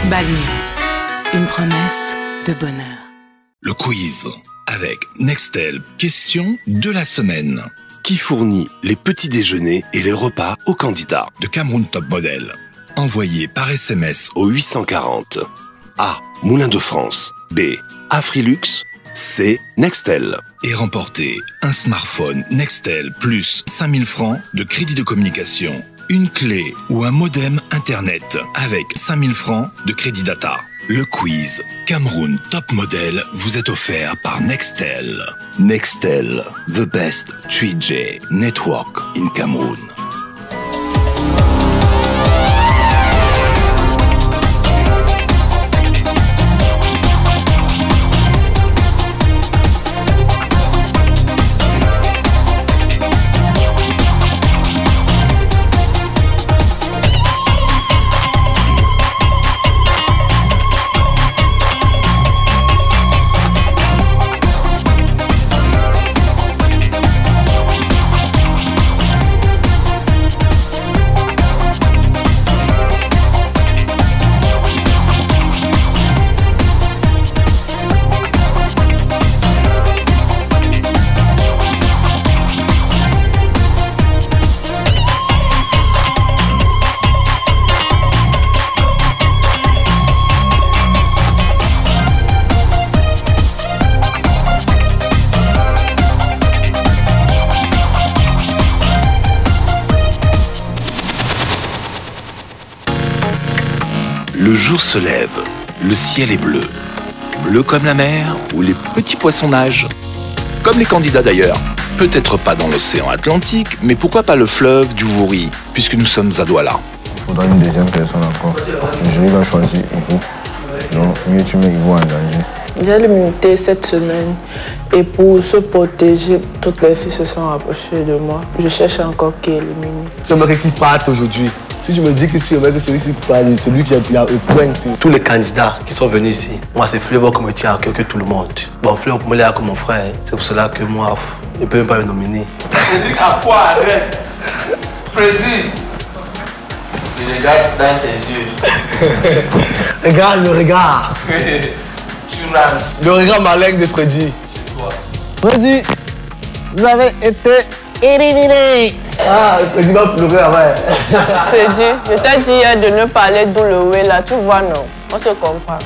Balmy, une promesse de bonheur. Le quiz avec Nextel, question de la semaine. Qui fournit les petits déjeuners et les repas aux candidats de Cameroun Top Model. Envoyé par SMS au 840. A. Moulin de France. B. Afrilux. C. Nextel. Et remporter un smartphone Nextel plus 5000 francs de crédit de communication, une clé ou un modem internet avec 5000 francs de crédit data. Le quiz Cameroun Top Model vous est offert par Nextel. Nextel, the best 3G network in Cameroun. Le jour se lève, le ciel est bleu. Bleu comme la mer ou les petits poissons nagent. Comme les candidats d'ailleurs. Peut-être pas dans l'océan Atlantique, mais pourquoi pas le fleuve du Vouri, puisque nous sommes à Douala. Il faudra une deuxième personne encore. Le jury va choisir Ivo. Donc mieux tu mets Ivo en danger. J'ai l'immunité cette semaine et pour se protéger, toutes les filles se sont rapprochées de moi. Je cherche encore qui éliminer. J'aimerais qu'il parte aujourd'hui. Si tu me dis que tu aimerais que celui-ci parle, celui qui a le point. Tous les candidats qui sont venus ici, moi c'est Flavor qui me tient à cœur que tout le monde. Bon, Flavor pour moi il est comme mon frère. C'est pour cela que moi, je ne peux même pas le nominer. À quoi reste Freddy, je regarde dans tes yeux. Regarde le regard. Tu ranges. Le regard malin de Freddy. Freddy, vous avez été éliminé. Ah, Freddy va pleurer après. Freddy, je t'ai dit hier de ne pas aller d'où le way là, tu vois non, on se comprend.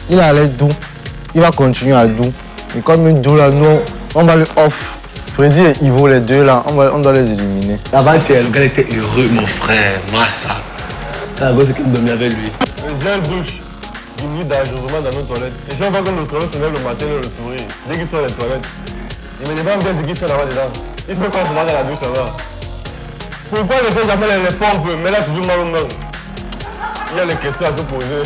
Il a l'air doux. Il va continuer à doux. Et comme une doux là, nous, on va le off. Freddy et Ivo, les deux là, on doit les éliminer. Avant-hier, le gars était heureux, mon frère. Moi, ça. La gosse qui dormait avec lui. J'ai une douche. Il vit dangereusement dans nos toilettes. Et chaque fois que le soleil se lève le matin, il le sourit. Dès qu'il sort les toilettes, il me demande bien ce qu'il fait là-bas dedans. Il fait quoi dans la douche là-bas? Pourquoi il ne fait jamais les pompes, mais là toujours mal au mal? Il y a des questions à se poser.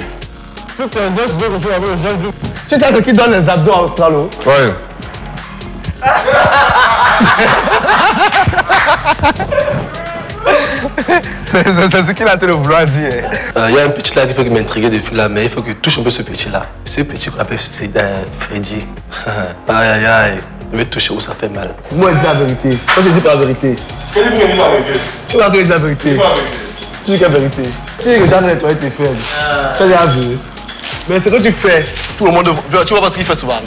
Toutes les gens se disent que je suis avec le jeune. Tu sais ce qui donne les abdos à Australo? Ouais. C'est ce qu'il a en train de vouloir dire. Il y a un petit là qui faut m'intriguer depuis là, mais il faut que touche un peu ce petit là. Ce petit qu'on appelle Freddy. Aïe aïe aïe. Je vais toucher où ça fait mal. Moi, je dis la vérité. Moi, je dis pas la vérité. Quel est le point de vérité? Tu vas dire la vérité. Tu dis la vérité. Tu dis que j'ai les toilettes est faible. Tu as déjà vu. Mais ce que tu fais, tout le monde. Tu vois pas ce qu'il fait souvent.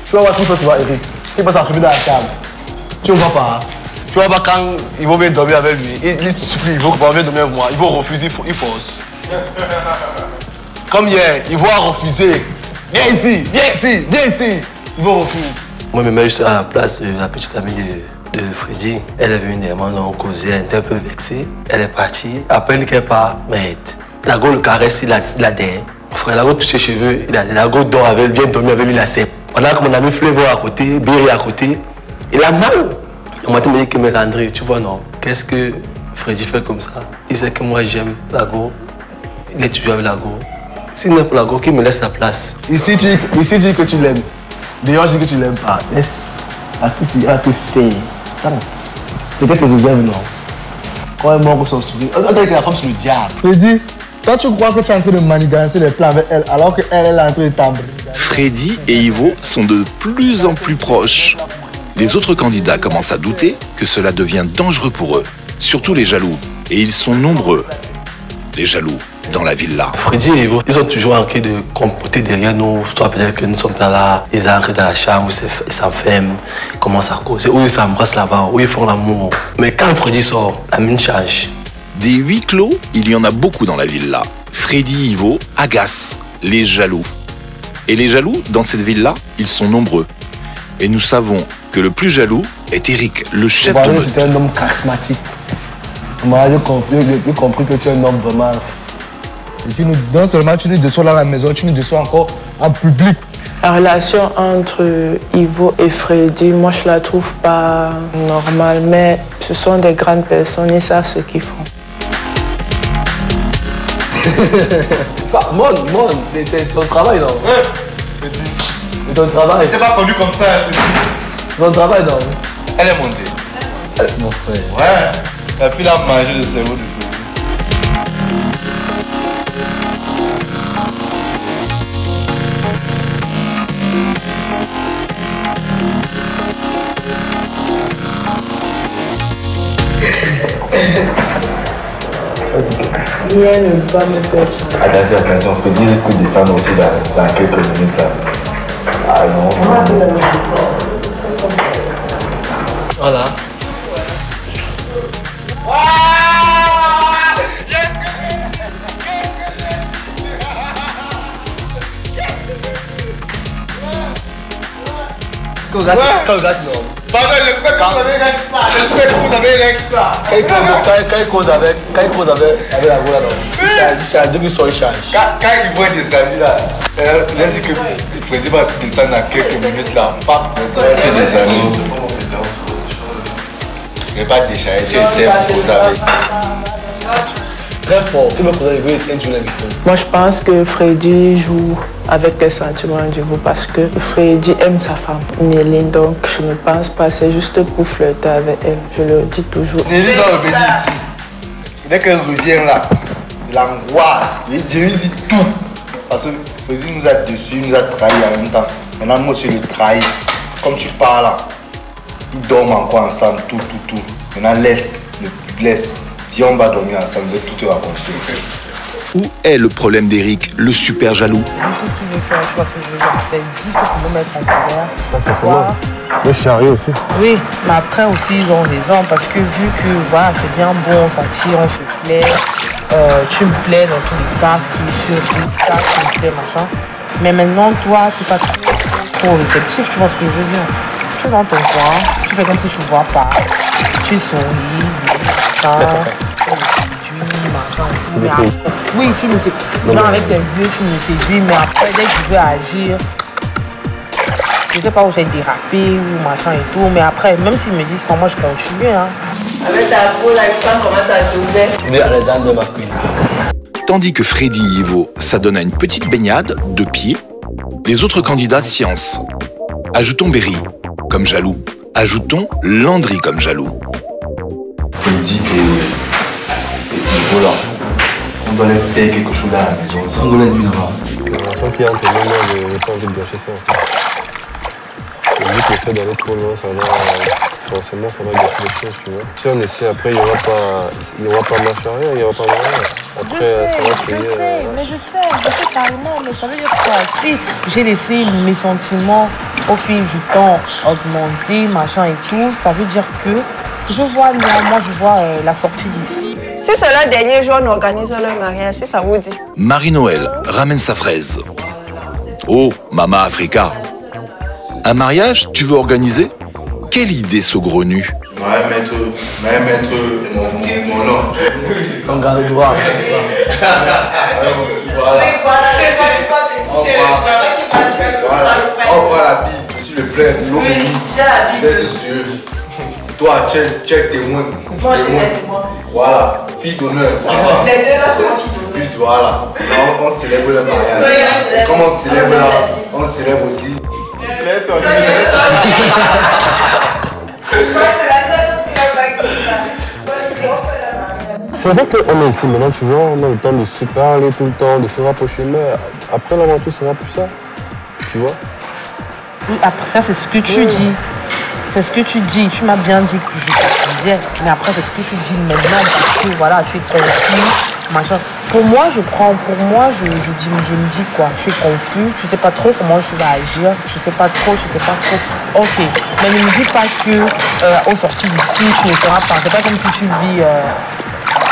Tu vois pas ce qu'il fait souvent, Eric. Il passe à subir dans la table. Tu ne vois pas. Tu vois pas quand il va venir dormir avec lui. Il te supplie, il veut venir dormir avec moi. Il va refuser, il force. Comme hier, il va refuser. Viens ici, viens ici, viens ici. Il va refuser. Moi, je me mets juste à la place de la petite amie de Freddy. Elle est venue on causait, elle était un peu vexée. Elle est partie. Après, elle part, mais la go le caresse, il a derrière. Mon frère, la go touche ses cheveux, la go dort avec elle, vient dormir avec lui, la cèpe. On a comme mon ami Flavor à côté, Berry à côté. Il a mal. On m'a dit que mais André, tu vois non, qu'est-ce que Freddy fait comme ça? Il sait que moi j'aime la go. Il est toujours avec la go. S'il n'est pas la go, qu'il me laisse sa place. Ici, tu dis que tu l'aimes. D'ailleurs, je dis que tu l'aimes pas. Laisse la fille, elle va te faire. C'est qu'elle te réserve, non? Quand elle manque son sourire, elle est la femme sur le diable. Freddy, toi tu crois que tu es en train de manigancer les plans avec elle alors qu'elle est en train de t'embrouiller. Freddy et Ivo sont de plus en plus proches. Les autres candidats commencent à douter que cela devient dangereux pour eux, surtout les jaloux. Et ils sont nombreux, les jaloux, dans la villa. Freddy et Ivo, ils ont toujours envie de comploter derrière nous, soit peut-être que nous sommes pas là, ils entrent dans la chambre, ils s'enferment, ils commencent à causer, ou ils s'embrassent là-bas, ou ils font l'amour. Mais quand Freddy sort, la mine change. Des huis clos, il y en a beaucoup dans la villa. Freddy et Ivo agacent les jaloux. Et les jaloux, dans cette villa, ils sont nombreux. Et nous savons que le plus jaloux est Eric, le chef de meute. Tu es un homme charismatique. Moi, j'ai compris que tu es un homme vraiment... Non seulement tu nous déçois dans la maison, tu nous déçois encore en public. La relation entre Ivo et Freddy, moi je la trouve pas normale, mais ce sont des grandes personnes, ils savent ce qu'ils font. Mon, c'est ton travail, non? Freddy. C'est ton travail. Tu t'es pas connu comme ça, Freddy. C'est ton travail, non? Elle est montée. Mon frère. Ouais. La fille a mangé le cerveau de Freddy. Rien ne va me faire changer. Attention, Freddy risque de descendre aussi dans quelques minutes là. Ah non. Voilà. Quand le gars c'est normal. Pardon, j'espère que vous avez rien que ça. J'espère que vous avez rien que ça. Quand il cause avec la voix là, non. Il change, depuis son il change. Quand ils vont descendre là, il a dit que Freddy va se descendre dans quelques minutes là. Pas tu es descendu. Je ne vais pas décharger, tu es vous avez. Très fort. Il me faudrait élever un jour avec toi. Moi je pense que Freddy joue avec les sentiments d'Ivo parce que Freddy aime sa femme, Nelly, donc je ne pense pas, c'est juste pour flirter avec elle, je le dis toujours. Nelly doit revenir ici. Dès qu'elle revient là, l'angoisse, il dit tout. Parce que Freddy nous a déçus, il nous a trahis en même temps. Maintenant, moi aussi, je le trahis. Comme tu parles là, ils dorment encore ensemble, tout. Maintenant, laisse. Viens, on va dormir ensemble, tout va construire. Où est le problème d'Eric, le super jaloux? Tout ce qu'il veut faire, je vois ce que je veux dire, c'est juste pour me mettre en colère. Pas forcément. Moi, je charrie aussi. Oui, mais après aussi, ils ont raison, parce que vu que voilà, c'est bien bon, on s'attire, on se plaît, tu me plais dans tous les cas, ce qui est sûr, tu me plais, machin. Mais maintenant, toi, tu n'es pas trop réceptif, tu vois ce que je veux dire. Tu es dans ton coin, tu fais comme si tu ne vois pas, tu souris, machin. Oui, tu me sais. Genre avec tes yeux, tu me séduis, mais après, dès que tu veux agir, je sais pas où j'ai dérapé ou machin et tout, mais après, même s'ils me disent comment je continue, hein. Avec ta peau là, tu sens comment ça tournait. Mais Alexandre McQueen. Tandis que Freddy et Ivo s'adonnent à une petite baignade de pied, les autres candidats science. Ajoutons Berry comme jaloux. Ajoutons Landry comme jaloux. Freddy et Ivo là. On doit leur faire quelque chose à la maison. On doit les nuire là-bas. J'ai l'impression qu'il y a un peu de moment, j'ai pas envie de gâcher ça. Et vu que le fait d'aller trop loin, ça va gâcher les choses, tu vois. Si on essaie, après, il n'y aura pas marche arrière, il n'y aura pas moyen. Après, ça va payer. Mais je sais carrément, mais ça veut dire quoi? Si j'ai laissé mes sentiments au fil du temps augmenter, machin et tout, ça veut dire que je vois la sortie d'ici. Si c'est le dernier jour, on organise le mariage, si ça vous dit. Marie-Noël ramène sa fraise. Oh, Mama Africa. Un mariage, tu veux organiser? Quelle idée saugrenue. Ouais, mettre mon nom. On garde le droit. On voit la Bible sur le plein, l'eau bénie. C'est sûr. Toi, tu es témoin. Moi, je suis témoin. Voilà, fille d'honneur. Les deux là, c'est mon fille d'honneur. Voilà. On célèbre le mariage. Comme on célèbre là, on célèbre aussi. C'est vrai qu'on est ici maintenant, tu vois, on a le temps de se parler tout le temps, de se rapprocher, mais après l'aventure, ça sera plus ça, tu vois. Oui, après ça, c'est ce que tu dis. c'est ce que tu dis. Tu m'as bien dit que je t'accusais, mais après, c'est ce que tu dis maintenant parce que voilà, tu es confus, machin. Pour moi, je me dis quoi. Je suis confus, je sais pas trop comment tu vas agir, je sais pas trop. Ok, mais ne me dis pas que au sorti d'ici, tu ne seras pas. C'est pas comme si tu vis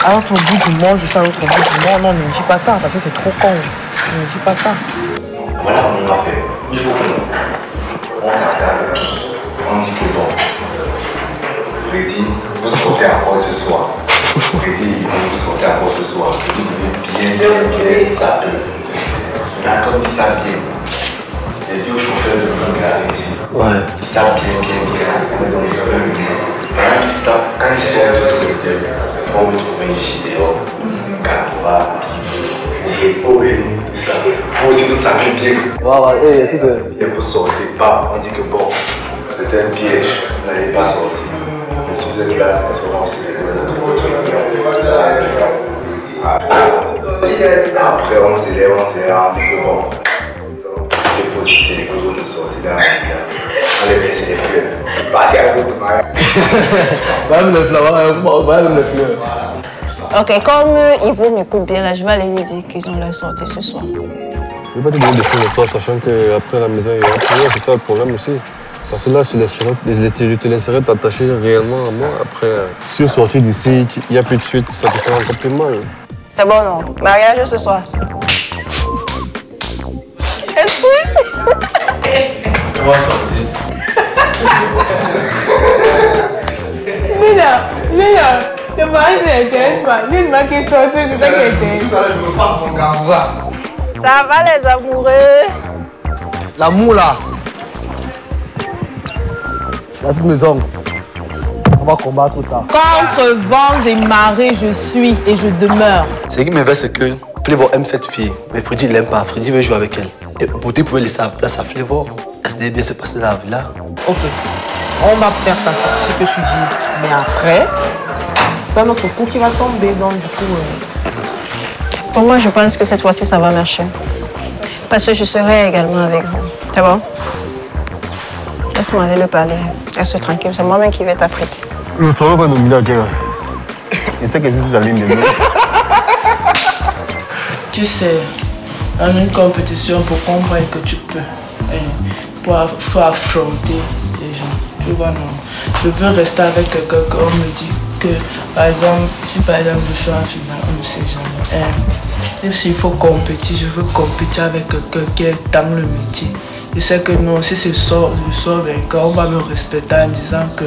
à l'autre bout du monde, je suis à l'autre bout du monde. Non, ne me dis pas ça, parce que c'est trop con. Ne me dis pas ça. Voilà comment on a fait. Il faut que on s'attende tous. On dit que bon, Freddy, vous sortez encore ce soir. Freddy, vous sortez encore ce soir. Vous devez bien saper. Là, comme il sape bien, j'ai dit au chauffeur de me garer ici. Ouais. Il sape bien. On est dans le même milieu. Pendant qu'il sape, quand il sort de l'hôtel, on va me trouver ici dehors. Capora, et pour venir, ça. Vous aussi, vous savez bien. Et vous sortez pas. On dit que bon, c'était un piège. Vous n'allez pas sortir. Mais si vous êtes là, c'est parce que après, on s'élève, on dit que bon, il faut aussi c'est les cours de sortie dans la vie. On les laisse les fleurs. Pas qu'à vous de mariage. Même les fleurs. Ok, comme Yvo m'écoute bien, là, je vais aller lui dire qu'ils ont leur sortie ce soir. Je ne vais pas te donner des films le soir, sachant qu'après la maison, il y aura plus. C'est ça le problème aussi. Parce que là, je te laisserai t'attacher réellement à moi. Après, si on sortit d'ici, il n'y a plus de suite, ça te fera encore plus mal. C'est bon, non? Mariage ce soir. Est-ce que... On va sortir. Léa, le mariage n'intéresse pas. Dis-moi qui est sorti, c'est ça qui intéresse. Tout à l'heure, je me passe mon gamba. Ça va les amoureux? L'amour là. La maison. On va combattre ça. Contre vents et marées, je suis et je demeure. Ce qui m'éveille, c'est que Flavor aime cette fille, mais Freddy ne l'aime pas. Freddy veut jouer avec elle. Et pour te pouvez laisser la place à Flavor. Elle s'est bien se passer dans la villa. Ok, on va faire ta sortie que tu dis. Mais après, c'est notre coup qui va tomber. Donc du coup... Pour moi, je pense que cette fois-ci, ça va marcher. Parce que je serai également avec vous. C'est bon? Laisse-moi aller le parler. Reste tranquille, c'est moi-même qui vais t'apprêter. Le salon va nominer à quel? Il sait que c'est sa ligne de nuit. Tu sais, en une compétition, pour comprendre que tu peux, pour affronter les gens, tu vois, non. Je veux rester avec quelqu'un qu'on me dit que, par exemple, si par exemple je suis en finale, on ne sait jamais. Même s'il faut compétir, je veux compétir avec quelqu'un qui est dans le métier. Je sais que non, si je sors vainqueur, on va me respecter en disant que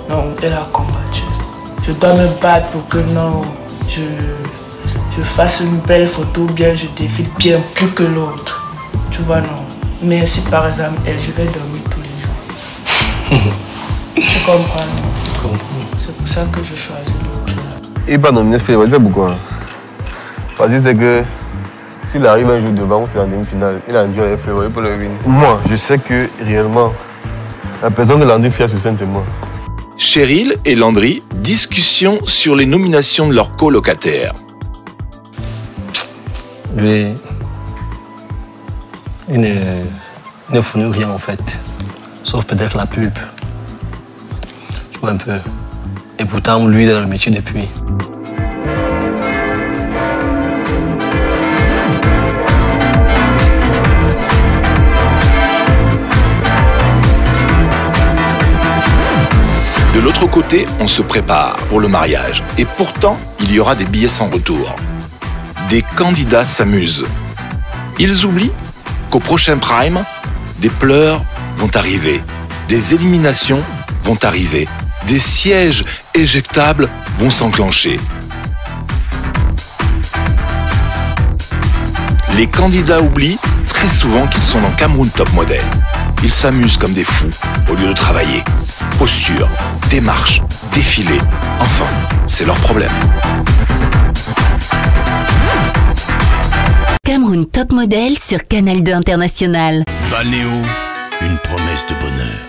non, elle a combattu. Je dois me battre pour que non, je fasse une belle photo, bien je défile bien plus que l'autre. Tu vois, non. Mais si par exemple, elle, je vais dormir tous les jours. Tu comprends, non? Je comprends. C'est pour ça que je choisis l'autre. Il va nominer ce film, pourquoi? Parce que c'est que s'il arrive un jour devant, c'est la demi-finale. Il a un duel avec Flavor, il peut le win. Moi, je sais que réellement, la personne de Landry Fiat sur scène, c'est moi. Cheryl et Landry, discussion sur les nominations de leurs colocataires. Lui, il ne fournit rien en fait, sauf peut-être la pulpe. Je vois un peu. Et pourtant, lui, il est dans le métier depuis. De l'autre côté, on se prépare pour le mariage. Et pourtant, il y aura des billets sans retour. Des candidats s'amusent. Ils oublient qu'au prochain prime, des pleurs vont arriver. Des éliminations vont arriver. Des sièges éjectables vont s'enclencher. Les candidats oublient très souvent qu'ils sont dans Cameroun Top Model. Ils s'amusent comme des fous au lieu de travailler. Posture, démarche, défilé. Enfin, c'est leur problème. Cameroun Top Model sur Canal 2 International. Baléo, une promesse de bonheur.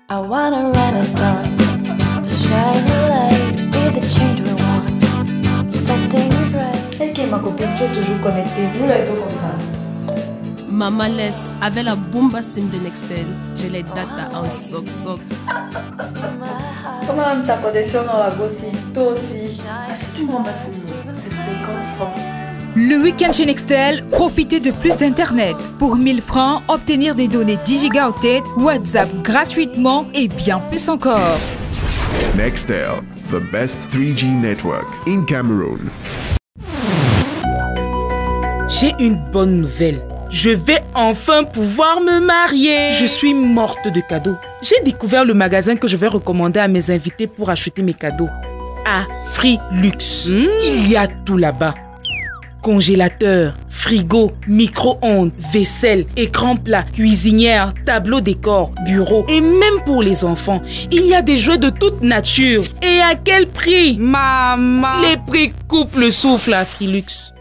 I wanna write a song to shine a light, be the change we want. Something is right. Ok, ma copine, tu es toujours connectée. Nous les deux comme ça. Maman laisse avec la bomba sim de Nextel. J'ai les datas en soc-soc. Comment même ta connexion dans la gossi? Toi aussi. Achète-moi ma semaine. C'est 50 francs. Le week-end chez Nextel, profitez de plus d'internet. Pour 1000 francs, obtenir des données 10 Go tête, WhatsApp gratuitement et bien plus encore. Nextel, the best 3G network in Cameroon. J'ai une bonne nouvelle. Je vais enfin pouvoir me marier. Je suis morte de cadeaux. J'ai découvert le magasin que je vais recommander à mes invités pour acheter mes cadeaux. Afrilux. Il y a tout là-bas. Congélateur, frigo, micro-ondes, vaisselle, écran plat, cuisinière, tableau décor, bureau et même pour les enfants, il y a des jouets de toute nature. Et à quel prix? Maman! Les prix coupent le souffle à Afrilux.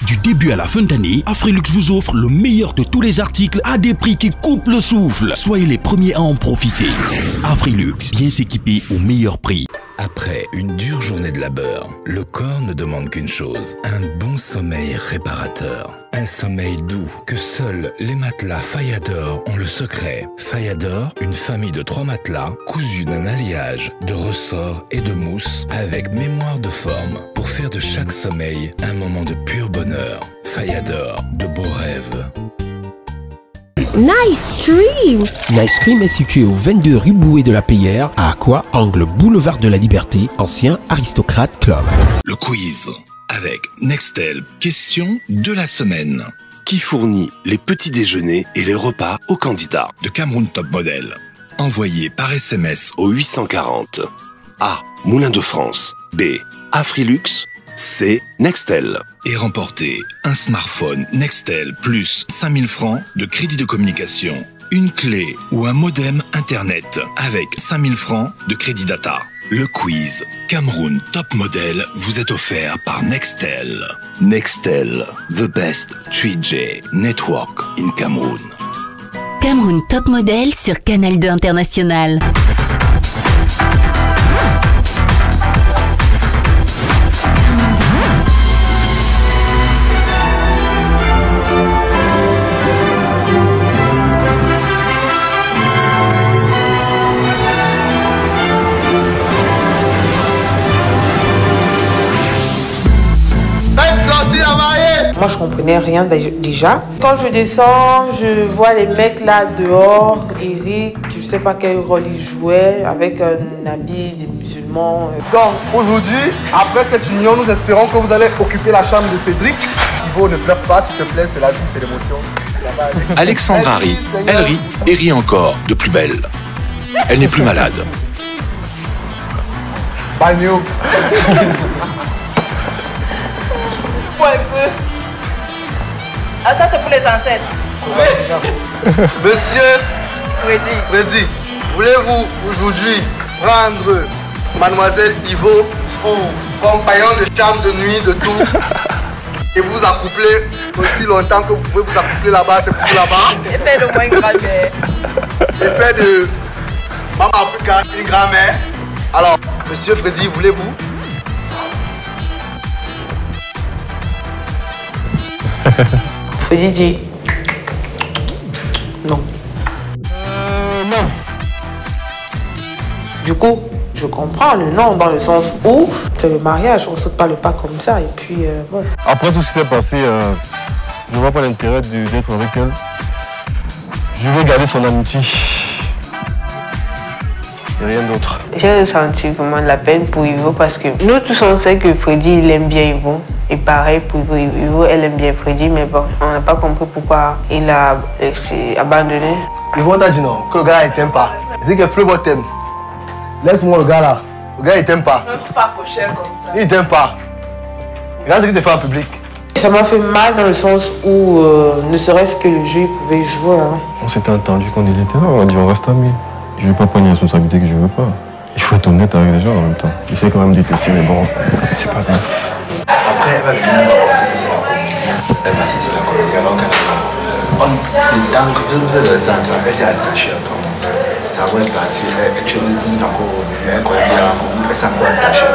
Du début à la fin d'année, Afrilux vous offre le meilleur de tous les articles à des prix qui coupent le souffle. Soyez les premiers à en profiter. Afrilux, bien s'équiper au meilleur prix. Après une dure journée de labeur, le corps ne demande qu'une chose, un bon sommeil réparateur. Un sommeil doux que seuls les matelas Fayador ont le secret. Fayador, une famille de 3 matelas cousus d'un alliage de ressorts et de mousse avec mémoire de forme pour faire de chaque sommeil un moment de pur bonheur. Fayador, de beaux rêves. Nice Cream! Nice Cream est situé au 22 rue Bouet de la Payère, à Aqua, angle boulevard de la Liberté, ancien aristocrate club. Le quiz avec Nextel, question de la semaine. Qui fournit les petits déjeuners et les repas aux candidats? De Cameroun Top Model. Envoyé par SMS au 840. A. Moulin de France. B. Afrilux. C. Nextel. Et remporter un smartphone Nextel plus 5000 francs de crédit de communication, une clé ou un modem internet avec 5000 francs de crédit data. Le quiz Cameroun Top Model vous est offert par Nextel. Nextel, the best 3G network in Cameroon. Cameroun Top Model sur Canal 2 International. Moi, je comprenais rien déjà. Quand je descends, je vois les mecs là dehors. Eric, je sais pas quel rôle il jouait, avec un habit des musulmans. Donc, aujourd'hui, après cette union, nous espérons que vous allez occuper la chambre de Cédric. Thibaut, ne pleure pas, s'il te plaît, c'est la vie, c'est l'émotion. Alexandra rit, elle rit et rit encore, de plus belle. Elle n'est plus malade. Bagno. Ah, ça c'est pour les ancêtres. Monsieur Freddy, voulez-vous aujourd'hui prendre Mademoiselle Ivo pour compagnon de chambre de nuit de tout et vous accoupler aussi longtemps que vous pouvez vous accoupler là-bas, c'est pour là-bas. Et fait de moi une grand-mère. Et fait de Maman Africa une grand-mère. Alors, Monsieur Freddy, voulez-vous? Freddy dit non. Non. Du coup, je comprends le non dans le sens où c'est le mariage, on saute pas le pas comme ça et puis bon. Après tout ce qui s'est passé, je vois pas l'intérêt d'être avec elle. Je veux garder son amitié. Et rien d'autre. J'ai ressenti vraiment de la peine pour Ivo parce que nous tous on sait que Freddy il aime bien Ivo. Et pareil pour Ivo, elle aime bien Freddy, mais bon, on n'a pas compris pourquoi il a abandonné. Ivo t'a dit non, que le gars il t'aime pas. Il dit que Fleuve t'aime. Laisse-moi le gars là. Le gars il t'aime pas. Ne faut pas approcher comme ça. Il t'aime pas. Regarde ce qu'il te fait en public. Ça m'a fait mal dans le sens où ne serait-ce que le jeu il pouvait jouer. Hein. On s'était entendu quand il était là, on a dit on reste amis. Je ne vais pas prendre une responsabilité que je ne veux pas. Il faut être honnête avec les gens en même temps. J'essaie quand même d'épaissir, mais bon, c'est pas grave. Après, elle va venir me raconter que c'est la comédie. Elle m'a dit c'est la comédie alors qu'elle le temps que vous êtes resté ensemble, elle s'est attachée à toi, mon frère. Ça va être parti, je me dis encore revenu, elle connaît bien encore, elle s'est encore attachée.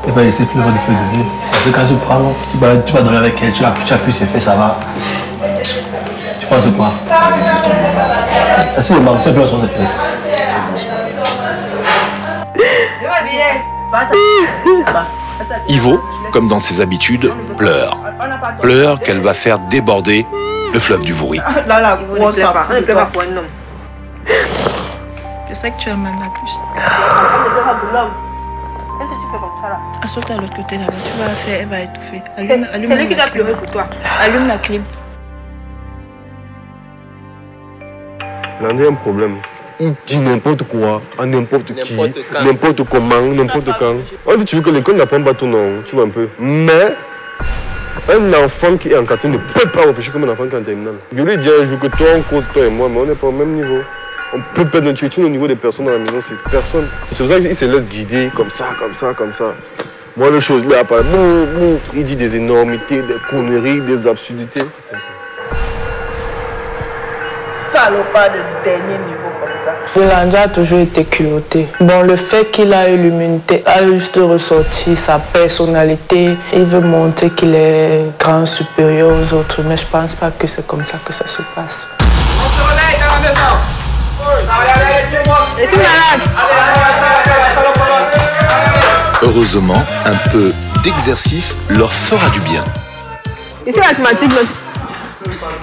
Elle va laisser Fleur de donner. Parce que quand tu prends, tu vas dormir avec elle, tu as pu se faire, ça va. Tu 3 c'est quoi? Est-ce que le banquier peut sur ses fesses? Ivo, comme dans ses habitudes, pleure. Pleure qu'elle va faire déborder le fleuve du Vouri. Là, on ne pleure pas pour un homme. Je sais que tu as mal la bouche. Qu'est-ce que tu fais comme ça là? Assois-toi à l'autre côté là-bas, tu vas faire, elle va étouffer. C'est lui qui doit pleurer pour toi. Allume la clim. Landry a un problème. Il dit n'importe quoi, à n'importe qui, n'importe comment, n'importe quand. On dit tu veux que l'école n'apprend pas ton nom, tu vois un peu. Mais un enfant qui est en quatrième ne peut pas réfléchir comme un enfant qui est en terminale. Je lui dis un jour que toi on cause, toi et moi, mais on n'est pas au même niveau. On peut perdre notre étude au niveau des personnes dans la maison, c'est personne. C'est pour ça qu'il se laisse guider comme ça, comme ça, comme ça. Moi, le chose là, après, il dit des énormités, des conneries, des absurdités. Salopard de dernier niveau comme ça. Yolanda a toujours été culotté. Bon, le fait qu'il a eu l'immunité a juste ressorti sa personnalité. Il veut montrer qu'il est grand supérieur aux autres, mais je pense pas que c'est comme ça que ça se passe. On se relaye dans la maison. Et tout malade. Heureusement, un peu d'exercice leur fera du bien. Ici, la thématique,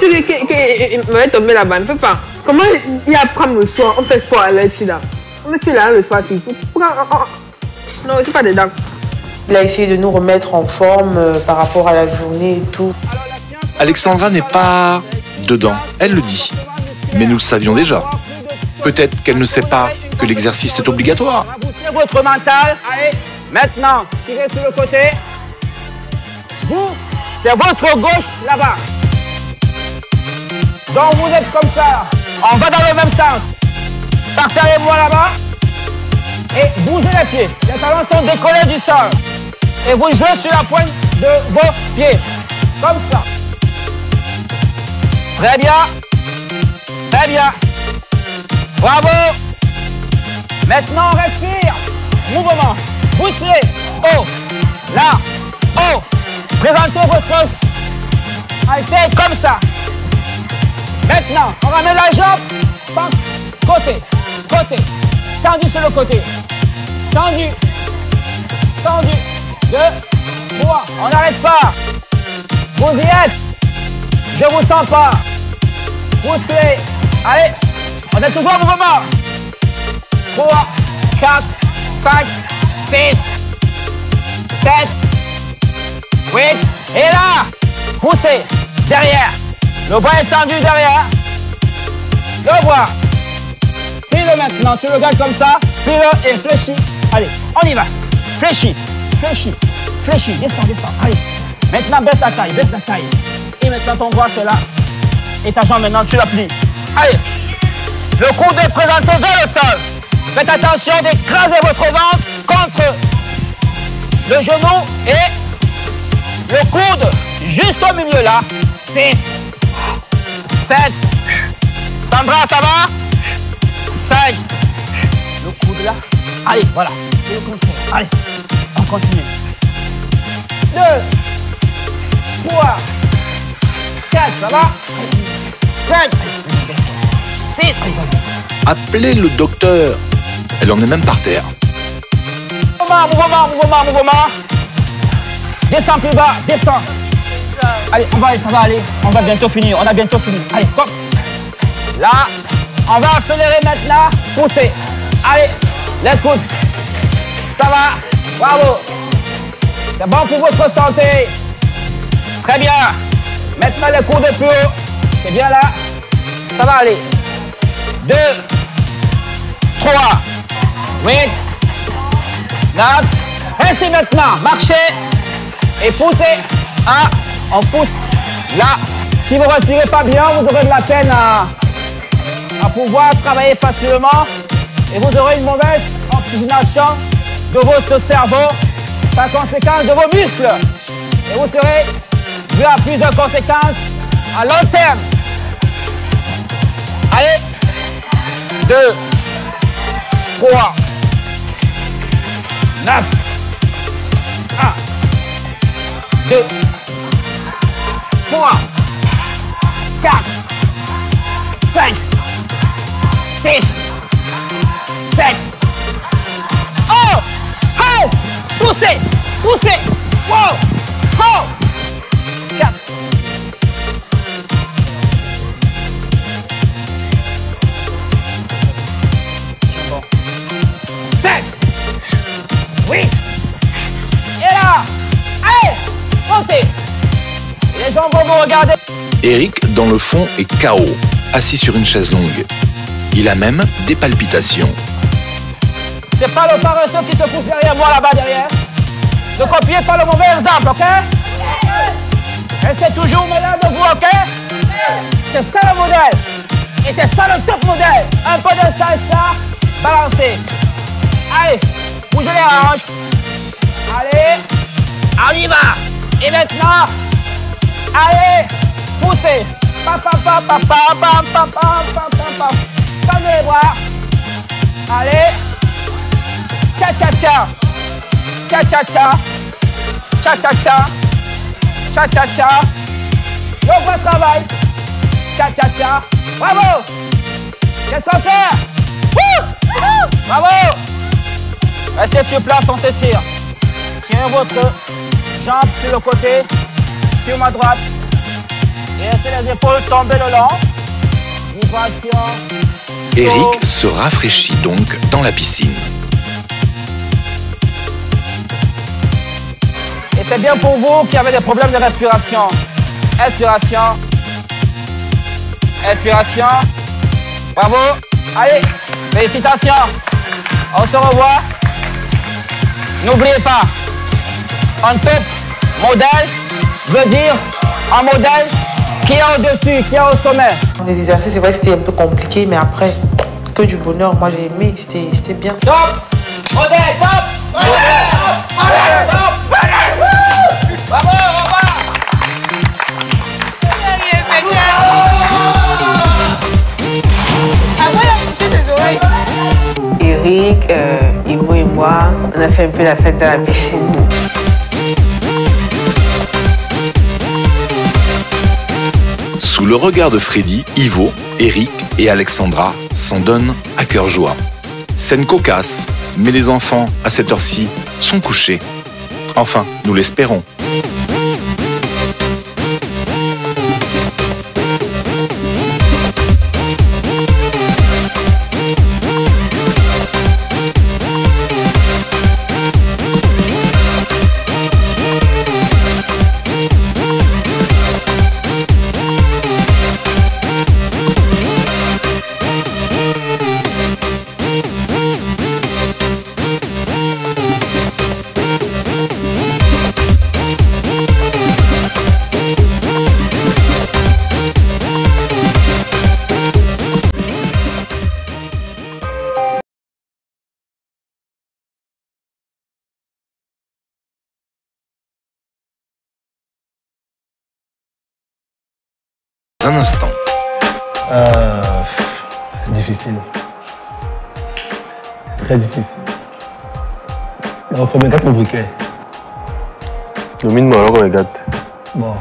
tu dis qu'il va tomber là-bas, ne peut pas. Comment il apprend le soir? On fait sport à l'aise là. Mais tu es là le soir, tu non, je suis pas dedans. Il a essayé de nous remettre en forme par rapport à la journée et tout. Alexandra n'est pas dedans, elle le dit. Mais nous le savions déjà. Peut-être qu'elle ne sait pas que l'exercice est obligatoire. Boostez votre mental. Allez, maintenant, tirez sur le côté. Vous, c'est votre gauche là-bas. Donc vous êtes comme ça. On va dans le même sens. Partez les bras là-bas. Et bougez les pieds. Les talons sont décollés du sol. Et vous jouez sur la pointe de vos pieds. Comme ça. Très bien. Très bien. Bravo. Maintenant, on respire. Mouvement. Boostez. Haut. Là. Haut. Présentez votre haltère comme ça. Maintenant, on ramène la jambe. Côté. Côté. Tendu sur le côté. Tendu. Tendu. 2, 3. On n'arrête pas. Vous y êtes. Je vous sens pas. Poussez. Allez. On est toujours en mouvement. 3, 4, 5, 6, 7, 8. Et là. Poussez. Derrière. Le bras est tendu derrière. Le bras. Plie-le maintenant. Tu le gardes comme ça. Plie-le et fléchis. Allez, on y va. Fléchis. Fléchis. Fléchis. Descends, descends. Allez. Maintenant, baisse la taille. Baisse la taille. Et maintenant, ton bras, c'est là. Et ta jambe, maintenant, tu la plies. Allez. Le coude est présenté vers le sol. Faites attention d'écraser votre ventre contre le genou et le coude juste au milieu là. 6, 7. Sandra, ça va? 5. Le coude là. Allez, voilà. Et le contraire. Allez, on continue. 2, 3, 4, ça va? 5, 6. Appelez le docteur. Elle en est même par terre. Mouvement, mouvement, mouvement, mouvement. Descends plus bas, descends. Allez, on va aller, ça va aller. On va bientôt finir, on a bientôt fini. Allez, hop. Là, on va accélérer maintenant. Poussez. Allez, les coudes. Ça va. Bravo. C'est bon pour votre santé. Très bien. Maintenant, les coudes plus haut. C'est bien là. Ça va aller. 2, 3, 8, 9. Restez maintenant. Marchez et poussez. Ah, on pousse là. Si vous ne respirez pas bien, vous aurez de la peine à pouvoir travailler facilement et vous aurez une mauvaise oxygénation de votre cerveau, par conséquent de vos muscles. Et vous serez vu à plusieurs conséquences à long terme. Allez, 2, 3, 9, 1, 2, 3, 4, Poussez. Wow. Go. 4. 7. Oui. Et là. Allez. Montez. Les gens vont vous regarder. Eric, dans le fond, est KO, assis sur une chaise longue. Il a même des palpitations. C'est pas le paresseux qui se pousse derrière moi là-bas derrière. Ne copiez pas le mauvais exemple, ok? Restez toujours malade de vous, ok? C'est ça le modèle. Et c'est ça le top modèle. Un peu de ça et ça, balancez. Allez, bougez les hanches. Allez, on y va. Et maintenant, allez, poussez. Pam, pam, pam, pam, pam, pam, pam, pam, pam, pam. Tendez les bras. Allez. Cha cha cha. Cha cha cha. Cha cha cha. Cha cha cha. Le bon travail. Cha cha cha. Bravo. Qu'est-ce qu'on fait? Bravo. Restez sur place, on s'étire. Tirez votre jambe sur le côté, sur ma droite. Et laissez les épaules tomber le long. Vibration. Eric se rafraîchit donc dans la piscine. Et c'est bien pour vous qui avez des problèmes de respiration. Inspiration. Expiration. Bravo. Allez, félicitations. On se revoit. N'oubliez pas, un top modèle veut dire un modèle qui est au-dessus, qui est au sommet. Les exercices, c'est vrai, c'était un peu compliqué, mais après, que du bonheur. Moi, j'ai aimé, c'était bien. Top. Modèle, top. Modèle, top. Modèle, top. Bravo, au revoir. Eric, Ivo et moi, on a fait un peu la fête dans la piscine. Sous le regard de Freddy, Ivo, Eric et Alexandra s'en donnent à cœur joie. Scène cocasse, mais les enfants, à cette heure-ci, sont couchés. Enfin, nous l'espérons. Un instant. C'est difficile. Très difficile. On faut mettre mon briquet. Domine-moi, alors on regarde. Bon.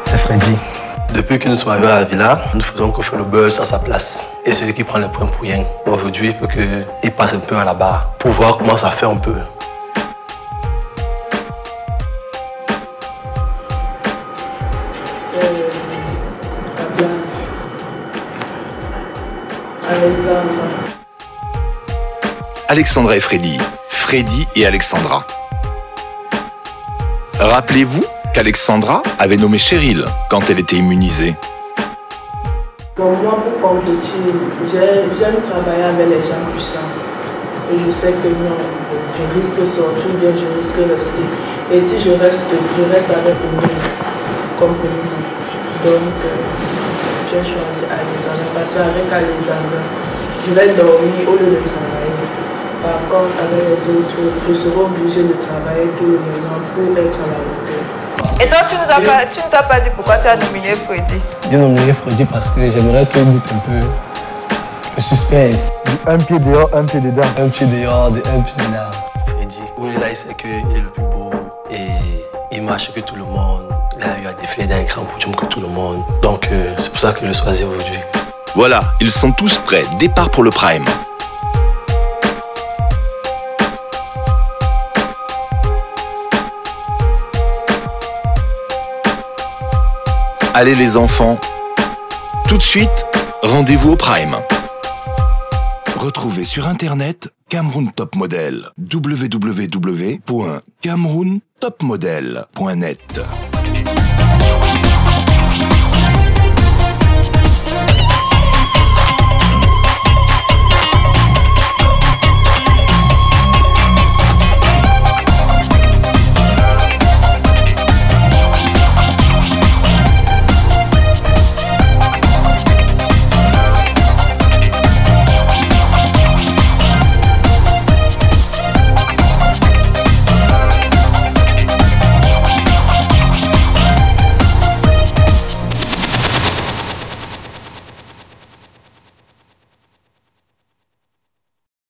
C'est Freddy. Depuis que nous sommes arrivés à la villa, nous faisons que faire le buzz à sa place. Et celui qui prend les points pour rien. Aujourd'hui, il faut qu'il passe un peu à la barre pour voir comment ça fait un peu. Alexandra et Freddy. Freddy et Alexandra. Rappelez-vous qu'Alexandra avait nommé Cheryl quand elle était immunisée. Pour moi, pour compléter, j'aime travailler avec les gens puissants. Et je sais que non, je risque de sortir, bien je risque de rester. Et si je reste avec eux comme président. Donc, j'ai choisi Alexandra parce qu'avec Alexandra, je vais dormir au lieu de travailler. Par contre, avec les autres, je serai obligé de travailler tout le temps pour être à la hauteur. Et toi, tu nous as pas dit pourquoi tu as nominé Freddy? J'ai nominé Freddy parce que j'aimerais qu'il goûte un peu le suspense. Un pied dehors, un pied dedans. Un pied dehors, un pied dedans. Freddy, là, il sait qu'il est le plus beau et il marche que tout le monde. Il a eu à défiler d'un grand podium que tout le monde. Donc, c'est pour ça que je le choisis aujourd'hui. Voilà, ils sont tous prêts. Départ pour le Prime. Allez les enfants, tout de suite, rendez-vous au Prime. Retrouvez sur internet Cameroun Top Model, www.camerountopmodel.net.